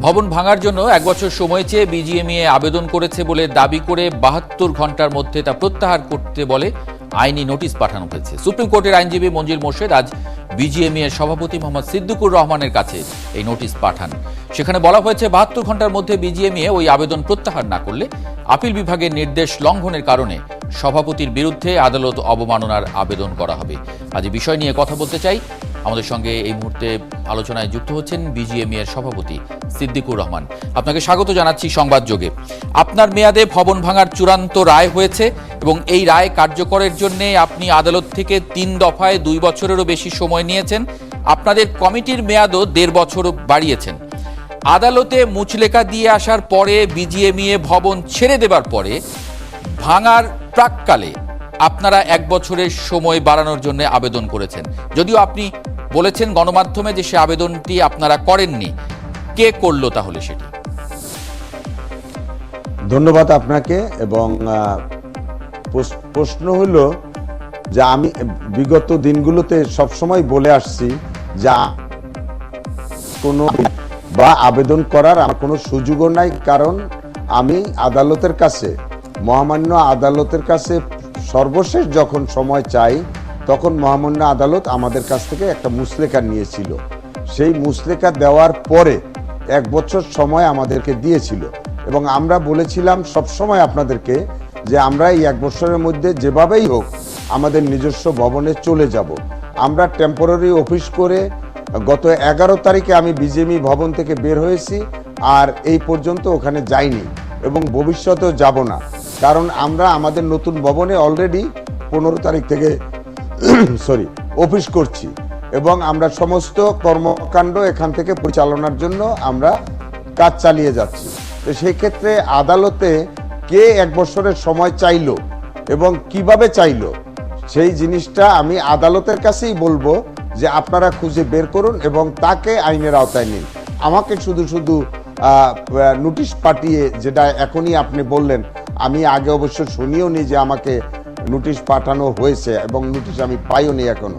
ভবন ভাঙার জন্য 1 বছর সময় চেয়ে বিজিএমইএ আবেদন করেছে বলে দাবি করে 72 ঘন্টার মধ্যে তা প্রত্যাহার করতে বলে আইনি নোটিশ পাঠানো হয়েছে। সুপ্রিম কোর্টের আইনজীবী মঞ্জিল মোর্শেদ আজ বিজিএমইএ সভাপতি মোহাম্মদ সিদ্দিকুর রহমানের কাছে এই নোটিশ পাঠান। সেখানে বলা হয়েছে 72 ঘন্টার মধ্যে বিজিএমইএ ওই আবেদন প্রত্যাহার না করলে আপিল বিভাগের নির্দেশ লঙ্ঘনের কারণে সভাপতির বিরুদ্ধে আদালত অবমাননার আবেদন করা হবে। আজ এই বিষয় নিয়ে কথা বলতে চাই। আমাদের সঙ্গে এই মুহূর্তে আলোচনায় যুক্ত হচ্ছেন বিজিএমইএ এর সভাপতি সিদ্দিকুর রহমান। আপনাকে স্বাগত জানাচ্ছি সংবাদ যোগে। আপনার মেয়াদে ভবন ভাঙার চূড়ান্ত রায় হয়েছে এবং এই রায় কার্যকরের জন্য আপনি আদালত থেকে 3 দফায় 2 বছরেরও বেশি সময় নিয়েছেন। আপনাদের কমিটির মেয়াদও 1.5 বছর বাড়িয়েছেন। আদালতে মুচলেখা দিয়ে আসার পরে বিজিএমইএ ভবন ছেড়ে দেবার পরে ভাঙার প্রাককালে আপনারা 1 বছরের সময় বাড়ানোর জন্য আবেদন করেছেন, যদিও আপনি বলেছেন গণমাধ্যমে যে সে আবেদনটি আপনারা করেননি। কে করলো তাহলে সেটি? ধন্যবাদ আপনাকে। এবং প্রশ্ন হলো যে আমি বিগত দিনগুলোতে সবসময় বলে আসছি যে কোনো বা আবেদন করার আমার কোনো সুযোগও নাই, কারণ আমি আদালতের কাছে, মহামান্য আদালতের কাছে সর্বশেষ যখন সময় চাই তখন মহামান্য আদালত আমাদের কাছ থেকে একটা মুচলেখা নিয়েছিল। সেই মুচলেখা দেওয়ার পরে 1 বছর সময় আমাদেরকে দিয়েছিল এবং আমরা বলেছিলাম সবসময় আপনাদেরকে যে আমরা এই 1 বছরের মধ্যে যেভাবেই হোক আমাদের নিজস্ব ভবনে চলে যাব। আমরা টেম্পোরারি অফিস করে গত 11 তারিখে আমি বিজিএমই ভবন থেকে বের হয়েছি, আর এই পর্যন্ত ওখানে যাইনি এবং ভবিষ্যতেও যাব না, কারণ আমরা আমাদের নতুন ভবনে অলরেডি 15 তারিখ থেকে অফিস করছি এবং আমরা সমস্ত কর্মকাণ্ড এখান থেকে পরিচালনার জন্য আমরা কাজ চালিয়ে যাচ্ছি। তো সেই ক্ষেত্রে আদালতে কে 1 বছরের সময় চাইলো এবং কিভাবে চাইলো সেই জিনিসটা আমি আদালতের কাছেই বলবো যে আপনারা খুঁজে বের করুন এবং তাকে আইনের আওতায় নিন। আমাকে শুধু নোটিশ পাঠিয়ে, যেটা এখনই আপনি বললেন, আমি আগে অবশ্য শুনিও নি যে আমাকে নোটিশ পাঠানো হয়েছে এবং নোটিশ আমি পাইও নি এখনো।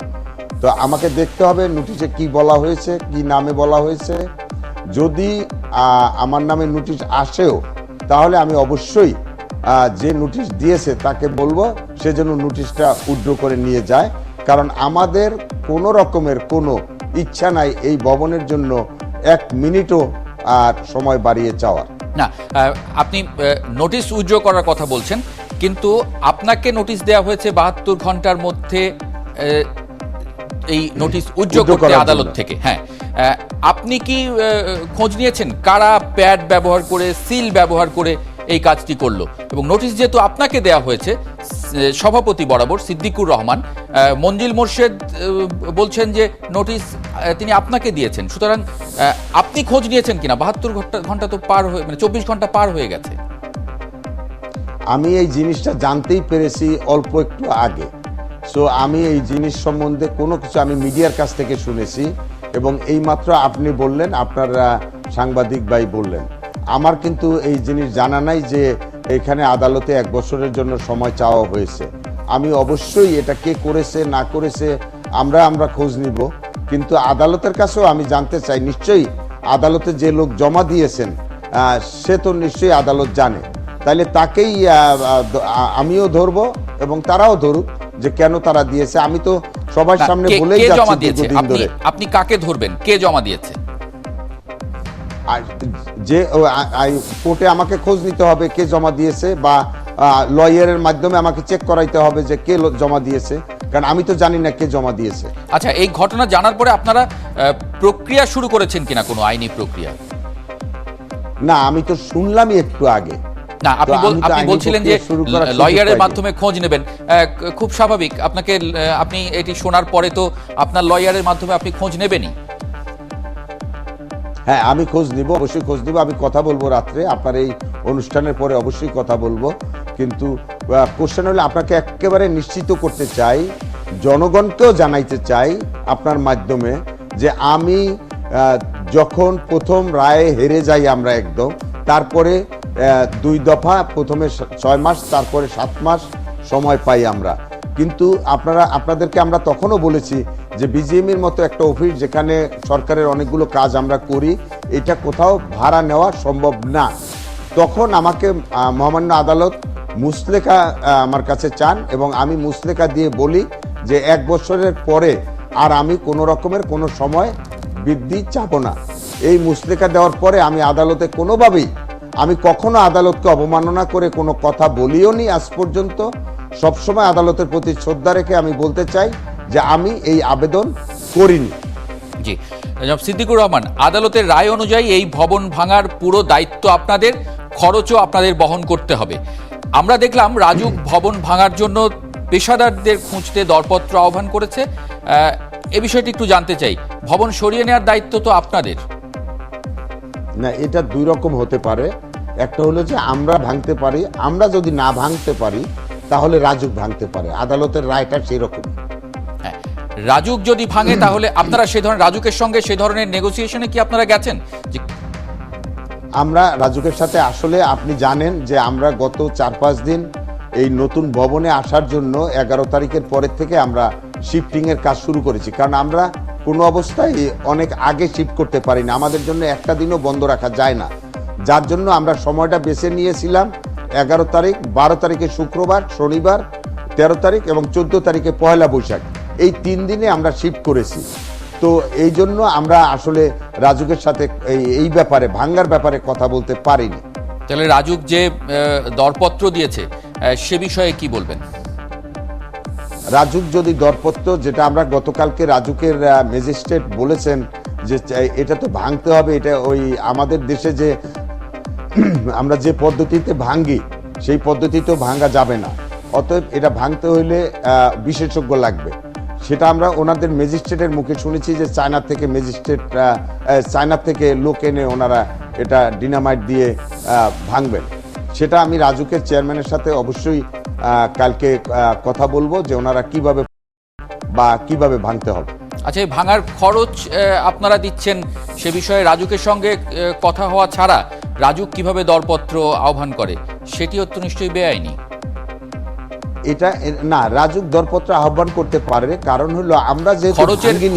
তো আমাকে দেখতে হবে নোটিশে কি বলা হয়েছে, কি নামে বলা হয়েছে। যদি আমার নামে নোটিশ আসেও তাহলে আমি অবশ্যই যে নোটিশ দিয়েছে তাকে বলবো সে যেন নোটিশটা উইথড্র করে নিয়ে যায়, কারণ আমাদের কোনো রকমের কোনো ইচ্ছা নাই এই ভবনের জন্য 1 মিনিটও আর সময় বাড়িয়ে চাওয়ার। না, আপনি নোটিশ উইথড্র করার কথা বলছেন, কিন্তু আপনাকে নোটিশ দেওয়া হয়েছে 72 ঘন্টার মধ্যে এই নোটিশ উইথড্র করতে আদালত থেকে। হ্যাঁ, আপনি কি খোঁজ নিয়েছেন কারা প্যাড ব্যবহার করে, সিল ব্যবহার করে এই কাজটি করলো? এবং নোটিশ যেহেতু আপনাকে দেওয়া হয়েছে সভাপতি বরাবর সিদ্দিকুর রহমান, মঞ্জিল মোর্শেদ বলছেন যে নোটিশ তিনি আপনাকে দিয়েছেন, সুতরাং আপনি খোঁজ নিয়েছেন কিনা? 72 ঘন্টা তো পার হয়ে, মানে 24 ঘন্টা পার হয়ে গেছে। আমি এই জিনিসটা জানতেই পেরেছি অল্প একটু আগে। সো আমি এই জিনিস সম্বন্ধে কোনো কিছু আমি মিডিয়ার কাছ থেকে শুনেছি এবং এইমাত্র আপনি বললেন, আপনার সাংবাদিক ভাই বললেন। আমার কিন্তু এই জিনিস জানা নাই যে এখানে আদালতে 1 বছরের জন্য সময় চাওয়া হয়েছে। আমি অবশ্যই এটা কে করেছে না করেছে আমরা খোঁজ নিব, কিন্তু আদালতের কাছেও আমি জানতে চাই, নিশ্চয়ই আদালতে যে লোক জমা দিয়েছেন সে তো নিশ্চয়ই আদালত জানে, তাইলে তাকেই আমিও ধরবো এবং তারাও ধরুক যে কেন তারা দিয়েছে। আমি তো সবার সামনে বলেই যাচ্ছি দীর্ঘদিন ধরে। আপনি কাকে ধরবেন? কে জমা দিয়েছে? যে কোর্টে আমাকে খোঁজ নিতে হবে কে জমা দিয়েছে, বা লয়ারের মাধ্যমে আমাকে চেক করাইতে হবে যে কে জমা দিয়েছে, কারণ আমি তো জানি না কে জমা দিয়েছে। আচ্ছা, এই ঘটনা জানার পরে আপনারা প্রক্রিয়া শুরু করেছেন কিনা, কোনো আইনি প্রক্রিয়া? না, আমি তো শুনলামই একটু আগে। না, আপনি বলছিলেন যে লয়ারের মাধ্যমে খোঁজ নেবেন, খুব স্বাভাবিক। আপনি এটি শোনার পরে তো আপনার লয়ারের মাধ্যমে আপনি খোঁজ নেবেনই। হ্যাঁ, আমি খোঁজ নিব, অবশ্যই খোঁজ নিব। আমি কথা বলবো রাত্রে আপনার এই অনুষ্ঠানের পরে, অবশ্যই কথা বলবো। কিন্তু কোশ্চেন হলে আপনাকে একেবারে নিশ্চিত করতে চাই, জনগণকেও জানাইতে চাই আপনার মাধ্যমে, যে আমি যখন প্রথম রায়ে হেরে যাই আমরা একদম, তারপরে 2 দফা, প্রথমে 6 মাস, তারপরে 7 মাস সময় পাই আমরা। কিন্তু আপনাদেরকে আমরা তখনও বলেছি যে বিজিএমইর মতো একটা অফিস যেখানে সরকারের অনেকগুলো কাজ আমরা করি, এটা কোথাও ভাড়া নেওয়া সম্ভব না। তখন আমাকে মহামান্য আদালত মুসলেখা আমার কাছে চান এবং আমি মুসলেখা দিয়ে বলি যে 1 বছরের পরে আর আমি কোনো রকমের কোনো সময় বৃদ্ধি চাবো না। এই মুসলেখা দেওয়ার পরে আমি আদালতে কোনোভাবেই আমি কখনো আদালতকে অবমাননা করে কোনো কথা বলিও নি আজ পর্যন্ত। সবসময় আদালতের প্রতি শ্রদ্ধা রেখে আমি বলতে চাই যে আমি এই আবেদন করিনি। জি, জনাব সিদ্দিকুর রহমান, আদালতের রায় অনুযায়ী এই ভবন ভাঙার পুরো দায়িত্ব আপনাদের, খরচও আপনাদের বহন করতে হবে। আমরা দেখলাম রাজুক ভবন ভাঙার জন্য পেশাদারদের খুঁজতে দরপত্র আহ্বান করেছে। এ বিষয়টি একটু জানতে চাই। ভবন সরিয়ে নেওয়ার দায়িত্ব তো আপনাদের। না, এটা 2 রকম হতে পারে। একটা হলো যে আমরা ভাঙতে পারি, আমরা যদি না ভাঙতে পারি তাহলে রাজুক ভাঙতে পারে। আদালতের রায়টা সেই রকম। হ্যাঁ, রাজুক যদি ভাঙে তাহলে আপনারা সে ধরনের রাজুকের সঙ্গে সে ধরনের নেগোসিয়েশনে কি আপনারা গেছেন? আমরা রাজুকের সাথে আসলে আপনি জানেন যে আমরা গত 4-5 দিন এই নতুন ভবনে আসার জন্য 11 তারিখের পরের থেকে আমরা শিফটিংয়ের কাজ শুরু করেছি, কারণ আমরা কোনো অবস্থায় অনেক আগে শিফট করতে পারি না। আমাদের জন্য একটা দিনও বন্ধ রাখা যায় না, যার জন্য আমরা সময়টা বেছে নিয়েছিলাম 11 তারিখ, 12 তারিখে শুক্রবার, শনিবার, 13 তারিখ এবং 14 তারিখে পয়লা বৈশাখ, এই 3 দিনে আমরা শিফট করেছি। তো এই জন্য আমরা আসলে রাজুকের সাথে এই ব্যাপারে ভাঙ্গার ব্যাপারে কথা বলতে পারিনি। তাহলে রাজুক যে দরপত্র দিয়েছে সে বিষয়ে কি বলবেন? রাজুক যদি দরপত্র, যেটা আমরা গতকালকে রাজুকের ম্যাজিস্ট্রেট বলেছেন যে এটা তো ভাঙতে হবে, এটা ওই আমাদের দেশে যে আমরা যে পদ্ধতিতে ভাঙ্গি সেই পদ্ধতিতেও ভাঙা যাবে না, অতএব এটা ভাঙতে হইলে বিশেষজ্ঞ লাগবে। সেটা আমরা ওনাদের ম্যাজিস্ট্রেটের মুখে শুনেছি যে চায়না থেকে লোক এনে ওনারা এটা ডিনামাইট দিয়ে ভাঙবেন। সেটা আমি রাজুকের চেয়ারম্যানের সাথে অবশ্যই কালকে কথা বলবো যে ওনারা কিভাবে ভাঙতে হবে। আচ্ছা, এই ভাঙার খরচ আপনারা দিচ্ছেন, সে বিষয়ে রাজুকের সঙ্গে কথা হওয়া ছাড়া রাজুক কিভাবে দরপত্র আহ্বান করে সেটিও তো নিশ্চয়ই বেআইনি। এটা না, রাজুক দরপত্র আহ্বান করতে পারে, কারণ হলো আমরা যে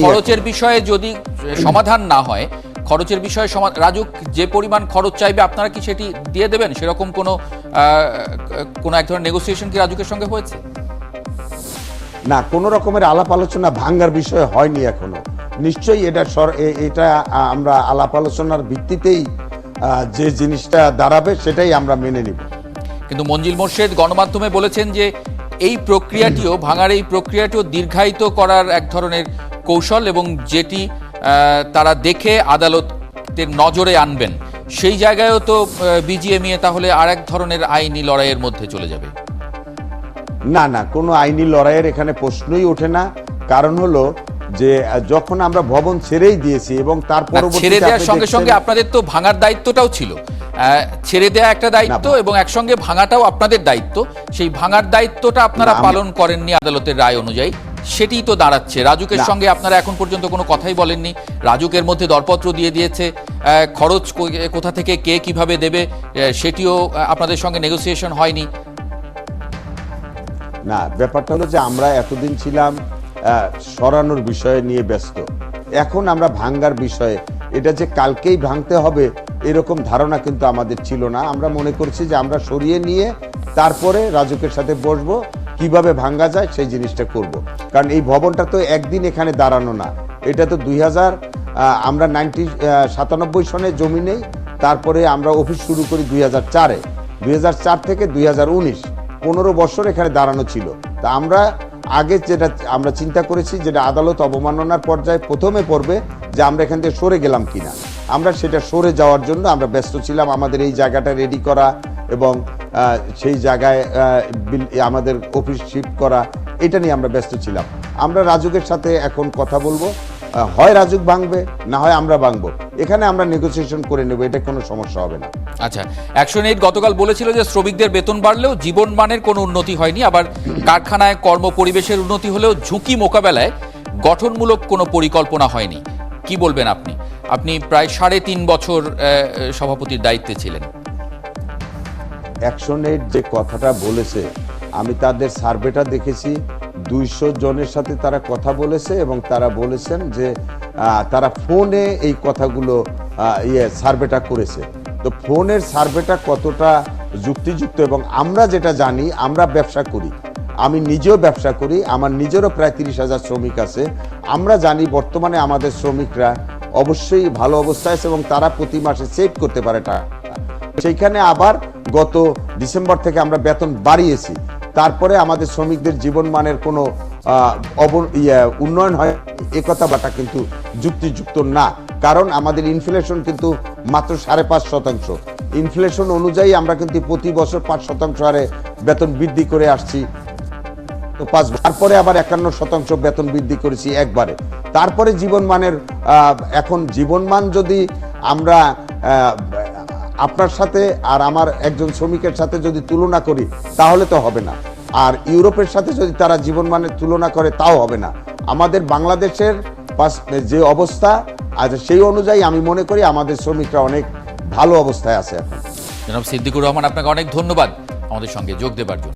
খরচের বিষয়ে যদি সমাধান না হয়, খরচের বিষয়ে রাজুক যে পরিমাণ খরচ চাইবে আপনারা কি সেটি দিয়ে দেবেন? সেরকম কোনো এক ধরনের নেগোসিয়েশন কি রাজুকের সঙ্গে হয়েছে? না, কোনো রকমের আলাপ আলোচনা ভাঙ্গার বিষয়ে হয়নি এখনো। নিশ্চয়ই এটা আমরা আলাপ আলোচনার ভিত্তিতেই যে জিনিসটা দাঁড়াবে সেটাই আমরা মেনে নিব। কিন্তু মঞ্জিল মোর্শেদ গণমাধ্যমে বলেছেন যে এই প্রক্রিয়াটিও, ভাঙার এই প্রক্রিয়াটিও দীর্ঘায়িত করার এক ধরনের কৌশল, এবং যেটি তারা দেখে আদালতের নজরে আনবেন, সেই জায়গায়ও তো বিজিএমইএ তাহলে আর এক ধরনের আইনি লড়াইয়ের মধ্যে চলে যাবে। না, কোনো আইনি লড়াইয়ের এখানে প্রশ্নই ওঠে না। কারণ হলো যে যখন আমরা ভবন ছেড়েই দিয়েছি এবং তার পরবর্তীতে ছেড়ে দেওয়ার সঙ্গে সঙ্গে আপনাদের তো ভাঙার দায়িত্বটাও ছিল। ছেড়ে দেওয়া একটা দায়িত্ব এবং একসঙ্গে ভাঙাটাও আপনাদের দায়িত্ব। সেই ভাঙার দায়িত্বটা আপনারা পালন করেননি আদালতের রায় অনুযায়ী, সেটিই তো দাঁড়াচ্ছে। রাজুকের সঙ্গে আপনারা এখন পর্যন্ত কোনো কথাই বলেননি। রাজুকের মধ্যে দরপত্র দিয়ে দিয়েছে, খরচ কোথা থেকে কে কিভাবে দেবে সেটিও আপনাদের সঙ্গে নেগোসিয়েশন হয়নি। না, ব্যাপারটা হলো যে আমরা এতদিন ছিলাম সরানোর বিষয়ে নিয়ে ব্যস্ত। এখন আমরা ভাঙ্গার বিষয়ে, এটা যে কালকেই ভাঙতে হবে এরকম ধারণা কিন্তু আমাদের ছিল না। আমরা মনে করছি যে আমরা সরিয়ে নিয়ে তারপরে রাজুকের সাথে বসবো, কিভাবে ভাঙ্গা যায় সেই জিনিসটা করব। কারণ এই ভবনটা তো একদিন এখানে দাঁড়ানো না, এটা তো আমরা 97 সনে জমি নেই, তারপরে আমরা অফিস শুরু করি 2004-এ। 2004 থেকে 2019 15 বছর এখানে দাঁড়ানো ছিল। তা আমরা আগে যেটা আমরা চিন্তা করেছি, যেটা আদালত অবমাননার পর্যায়ে প্রথমে পড়বে, যে আমরা এখান থেকে সরে গেলাম কিনা। আমরা সেটা সরে যাওয়ার জন্য আমরা ব্যস্ত ছিলাম, আমাদের এই জায়গাটা রেডি করা এবং সেই জায়গায় আমাদের অফিস শিফট করা, এটা নিয়ে আমরা ব্যস্ত ছিলাম। আমরা রাজুকের সাথে এখন কথা বলবো, হয় রাজুক ভাঙবে, না হয় আমরা ভাঙবো। এখানে আমরা নেগোসিয়েশন করে নেব, এটা কোনো সমস্যা হবে না। আচ্ছা, অ্যাকশন এইড গতকাল বলেছিল যে শ্রমিকদের বেতন বাড়লেও জীবনমানের কোনো উন্নতি হয়নি, আবার কারখানায় কর্ম পরিবেশের উন্নতি হলেও ঝুঁকি মোকাবেলায় গঠনমূলক কোনো পরিকল্পনা হয়নি। কি বলবেন আপনি? আপনি প্রায় 3.5 বছর সভাপতির দায়িত্বে ছিলেন। অ্যাকশন এইড যে কথাটা বলেছে, আমি তাদের সার্ভেটা দেখেছি, 200 জনের সাথে তারা কথা বলেছে এবং তারা বলেছেন যে তারা ফোনে এই কথাগুলো সার্ভেটা করেছে। তো ফোনের সার্ভেটা কতটা যুক্তিযুক্ত, এবং আমরা যেটা জানি, আমরা ব্যবসা করি, আমি নিজেও ব্যবসা করি, আমার নিজেরও প্রায় 30,000 শ্রমিক আছে। আমরা জানি বর্তমানে আমাদের শ্রমিকরা অবশ্যই ভালো অবস্থায় আছে এবং তারা প্রতি মাসে সেভ করতে পারে টাকা। সেইখানে আবার গত ডিসেম্বর থেকে আমরা বেতন বাড়িয়েছি, তারপরে আমাদের শ্রমিকদের জীবনমানের কোনো উন্নয়ন হয় একথা বাটা কিন্তু যুক্তিযুক্ত না। কারণ আমাদের ইনফ্লেশন কিন্তু মাত্র 5.5%। ইনফ্লেশন অনুযায়ী আমরা কিন্তু প্রতি বছর 5% হারে বেতন বৃদ্ধি করে আসছি। তো 5 তারপরে আবার 51% বেতন বৃদ্ধি করেছি একবারে। তারপরে জীবনমানের এখন জীবনমান যদি আমরা আপনার সাথে আর আমার একজন শ্রমিকের সাথে যদি তুলনা করি তাহলে তো হবে না, আর ইউরোপের সাথে যদি তারা জীবনমানের তুলনা করে তাও হবে না। আমাদের বাংলাদেশের যে অবস্থা আজ সেই অনুযায়ী আমি মনে করি আমাদের শ্রমিকরা অনেক ভালো অবস্থায় আছে এখন। জনাব সিদ্দিকুর রহমান, আপনাকে অনেক ধন্যবাদ আমাদের সঙ্গে যোগ দেবার জন্য।